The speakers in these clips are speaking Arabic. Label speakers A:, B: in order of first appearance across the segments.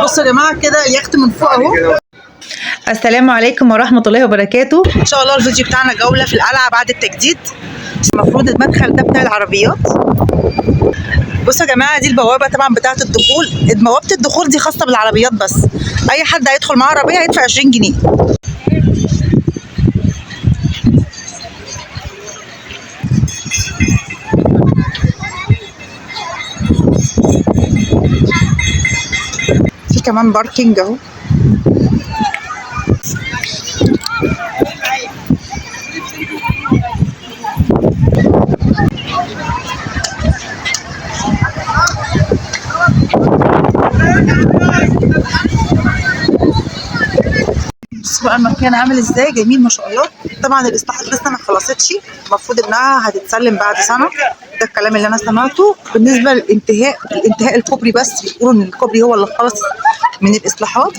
A: بصوا يا جماعه كده اليخت من فوق اهو.
B: السلام عليكم ورحمة الله وبركاته.
A: ان شاء الله الفيديو بتاعنا جوله في القلعه بعد التجديد. المفروض المدخل ده بتاع العربيات. بصوا يا جماعه دي البوابه طبعا بتاعه الدخول. بوابه الدخول دي خاصه بالعربيات بس، اي حد هيدخل معاه عربيه هيدفع 20 جنيه. في كمان باركينج اهو. بصوا بقى المكان عامل ازاي، جميل ما شاء الله. طبعا الاصلاحات لسه ما خلصتش، المفروض انها هتتسلم بعد سنه، ده الكلام اللي انا سمعته. بالنسبه للانتهاء الكوبري بس بيقولوا ان الكوبري هو اللي خلص من الاصلاحات.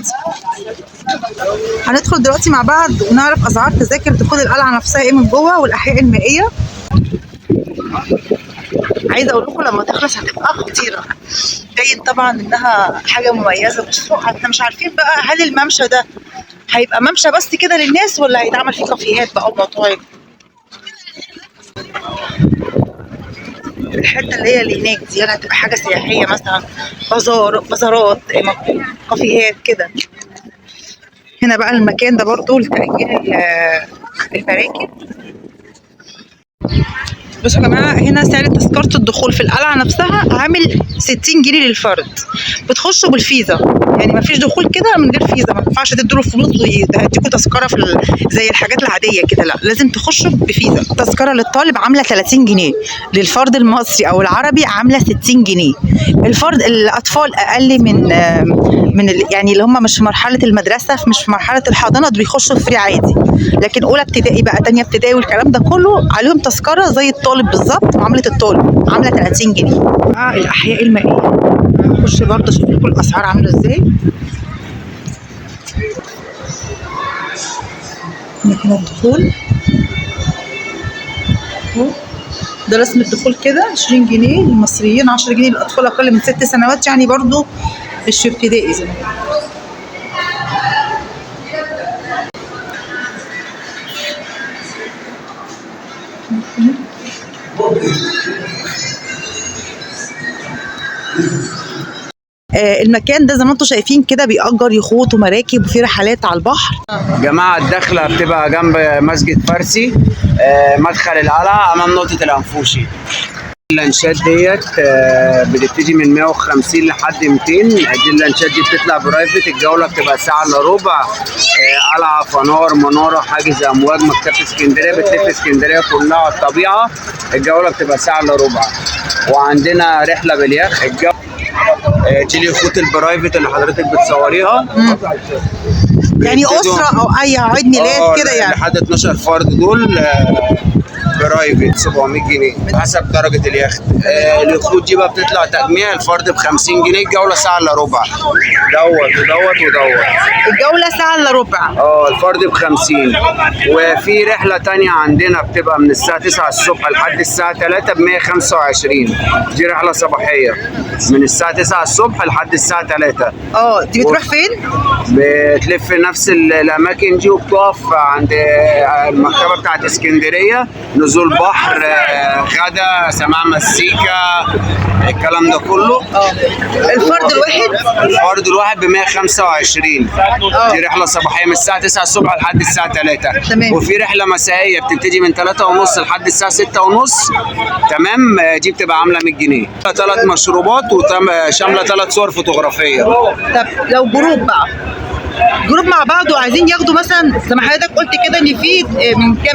A: هندخل دلوقتي مع بعض ونعرف اسعار تذاكر دخول القلعه نفسها ايه من جوه والاحياء المائيه. عايزه اقول لكم لما تخلص هتبقى خطيره، باين طبعا انها حاجه مميزه. بصوا احنا مش عارفين بقى هل الممشى ده هيبقى ممشى بس كده للناس ولا هيتعمل فيه كافيهات بقى ومطاعم. الحته اللي هناك دي هتبقى حاجه سياحيه مثلا، بازارات، كافيهات كده. هنا بقى المكان ده برضو لتأجير المراكب. بصوا يا جماعه هنا سعر تذكره الدخول في القلعه نفسها عامل 60 جنيه للفرد. بتخشوا بالفيزا، يعني ما فيش دخول كده من غير فيزا، ما ينفعش تدوا له فلوس ويديكوا تذكره زي الحاجات العاديه كده، لا لازم تخشوا بفيزا. التذكره للطالب عامله 30 جنيه، للفرد المصري او العربي عامله 60 جنيه. الفرد الاطفال اقل من يعني اللي هم مش في مرحله المدرسه، مش في مرحله الحضانه، دول بيخشوا فري عادي. لكن اولى ابتدائي بقى، ثانيه ابتدائي والكلام ده كله عليهم تذكره زي الطالب بالظبط، معامله الطالب عامله 30 جنيه. الاحياء المائيه نخش برضه اشوف لكم الاسعار عامله ازاي. مكان الدخول ده رسم الدخول كده 20 جنيه للمصريين، 10 جنيه للاطفال اقل من 6 سنوات، يعني برضه مش في ابتدائي زي ما المكان ده زي ما انتم شايفين كده بيأجر يخوت ومراكب وفي رحلات على البحر.
C: جماعة الدخلة بتبقى جنب مسجد فارسي، مدخل القلعة أمام نقطة الأنفوشي. اللانشات ديت بتبتدي من 150 لحد 200. دي اللانشات دي بتطلع برايفت، الجولة بتبقى ساعة إلا ربع. قلعة، فنار، منارة، حاجز أمواج، مكتبة اسكندرية، بتلف اسكندرية كلها على الطبيعة. الجولة بتبقى ساعة إلا ربع. وعندنا رحلة باليخت. دي اليخوت البرايفت اللي حضرتك بتصوريها.
A: يعني أسرة أو أي عيد ميلاد كده يعني.
C: لحد 12 فرد دول برايفت 700 جنيه حسب درجة اليخت. اليخوت دي بقى بتطلع تجميع، الفرد ب 50 جنيه، الجولة ساعة إلا ربع. دوت.
A: الجولة ساعة إلا ربع.
C: الفرد ب 50. وفي رحلة تانية عندنا بتبقى من الساعة 9 الصبح لحد الساعة 3 ب 125. دي رحلة صباحية من الساعة 9 الصبح لحد الساعة 3.
A: دي بتروح فين؟
C: بتلف نفس الأماكن دي وبتقف عند المكتبة بتاعت اسكندرية، نزول بحر، غدا، سماع مزيكا، الكلام ده كله. الفرد الواحد ب 125. دي رحله صباحيه من الساعه 9 الصبح لحد الساعه 3.
A: تمام.
C: وفي رحله مسائيه بتبتدي من 3:30 لحد الساعه 6:30. تمام. دي بتبقى عامله 100 جنيه. 3 مشروبات وشامله 3 صور فوتوغرافيه.
A: طب لو جروب مع بعض وعايزين ياخدوا مثلا زي ما حضرتك قلت كده ان في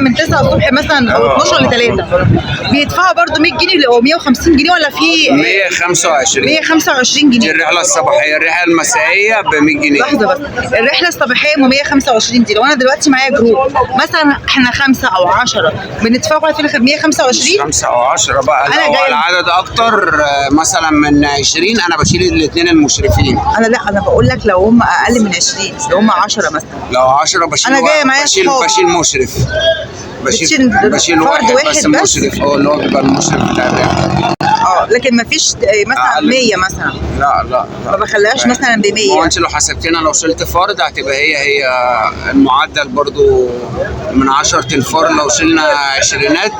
A: من 9 الصبح مثلا او 12 ل 3 بيدفعوا برضو 100 جنيه او 150 جنيه ولا في 125 جنيه؟
C: دي الرحله الصباحيه. الرحله المسائيه ب 100 جنيه.
A: لحظه بس، الرحله الصباحيه ب 125 دي لو انا دلوقتي معايا جروب مثلا احنا 5 أو 10 بندفعوا في الاخر 125.
C: 5 أو 10 بقى، لو العدد اكتر مثلا من 20 انا بشيل الاثنين المشرفين.
A: انا بقول لك لو هم اقل من 20، لو هم 10 مثلا.
C: لو 10 بشيل،
A: انا جايه معايا
C: بشيل مشرف. بشيل واحد بس مشرف، اللي هو بيبقى المشرف بتاع الرحله.
A: لكن ما فيش مثلا
C: أقل.
A: 100 مثلا،
C: لا
A: ما بخليهاش مثلا ب 100.
C: ما هو انت لو حسبتنا لو شلت فرد هتبقى هي المعدل برضو من 10 تنفار. لو شلنا عشرينات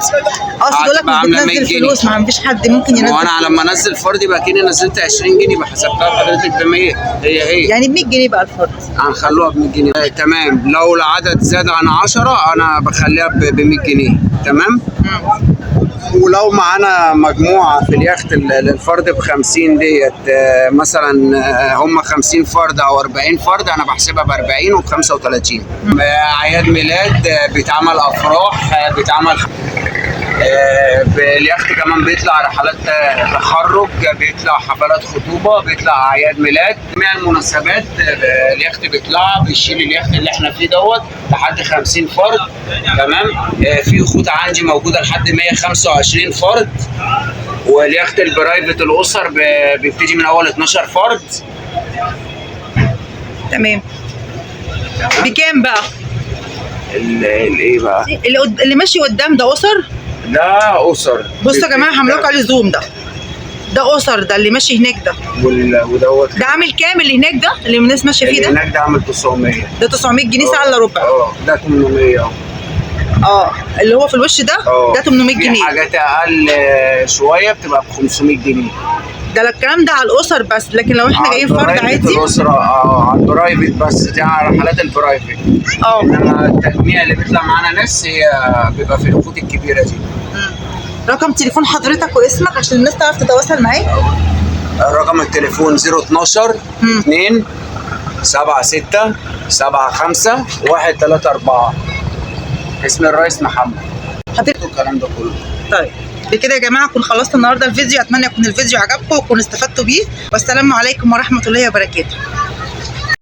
A: اقصد لك
C: هتبقى
A: مش
C: عامله 100
A: بتنزل
C: جنيه.
A: فلوس، ما فيش حد ممكن ينزل.
C: وانا لما انزل فرد يبقى كأني نزلت 20 جنيه بحسبتها لحضرتك ب 100. هي
A: يعني ب 100 جنيه بقى الفرد.
C: هنخلوها ب 100 جنيه. تمام. لو العدد زاد عن 10 انا بخليها ب 100 جنيه. تمام. ولو معانا مجموعة في اليخت للفرد ب 50 ديت مثلا هم 50 فرد أو 40 فرد، أنا بحسبها ب 40 وب 35. أعياد ميلاد، بيتعمل أفراح، بيتعمل اليخت كمان بيطلع رحلات تخرج، بيطلع حفلات خطوبة، بيطلع أعياد ميلاد، جميع المناسبات اليخت بيطلع بيشيل اليخت اللي احنا فيه دوت لحد 50 فرد. تمام. في يخوت عندي موجودة لحد 125 فرد، واليخت البرايفت الأسر بيبتدي من أول 12 فرد.
A: تمام. بكام بقى؟
C: الايه بقى؟
A: اللي ماشي قدام ده اسر؟
C: ده أسر.
A: بصوا يا جماعه هعمل لكم عليه زوم. ده اسر، ده اللي ماشي هناك ده.
C: ودوت
A: ده عامل كام اللي هناك ده اللي الناس ماشيه فيه
C: اللي
A: ده؟
C: هناك ده عامل 900.
A: ده 900 جنيه ساعه الا ربع.
C: ده 800.
A: اللي هو في الوش ده ده 800
C: في
A: جنيه.
C: حاجات اقل شويه بتبقى ب 500 جنيه.
A: ده الكلام ده على الاسر بس، لكن لو احنا جايين فرد عادي
C: الاسره على البرايفت بس، دي على حالات البرايفت. انما التجميع اللي بيطلع معانا ناس هي بيبقى في الخطوط الكبيره دي.
A: رقم تليفون حضرتك واسمك عشان الناس تعرف تتواصل معاك.
C: رقم التليفون 012 2 76 75 134. اسم الرئيس محمد.
A: حضرتك
C: الكلام ده كله.
A: طيب بكده يا جماعه اكون خلصت النهارده الفيديو. اتمنى يكون الفيديو عجبكم وتكونوا استفدتوا بيه، والسلام عليكم ورحمه الله وبركاته.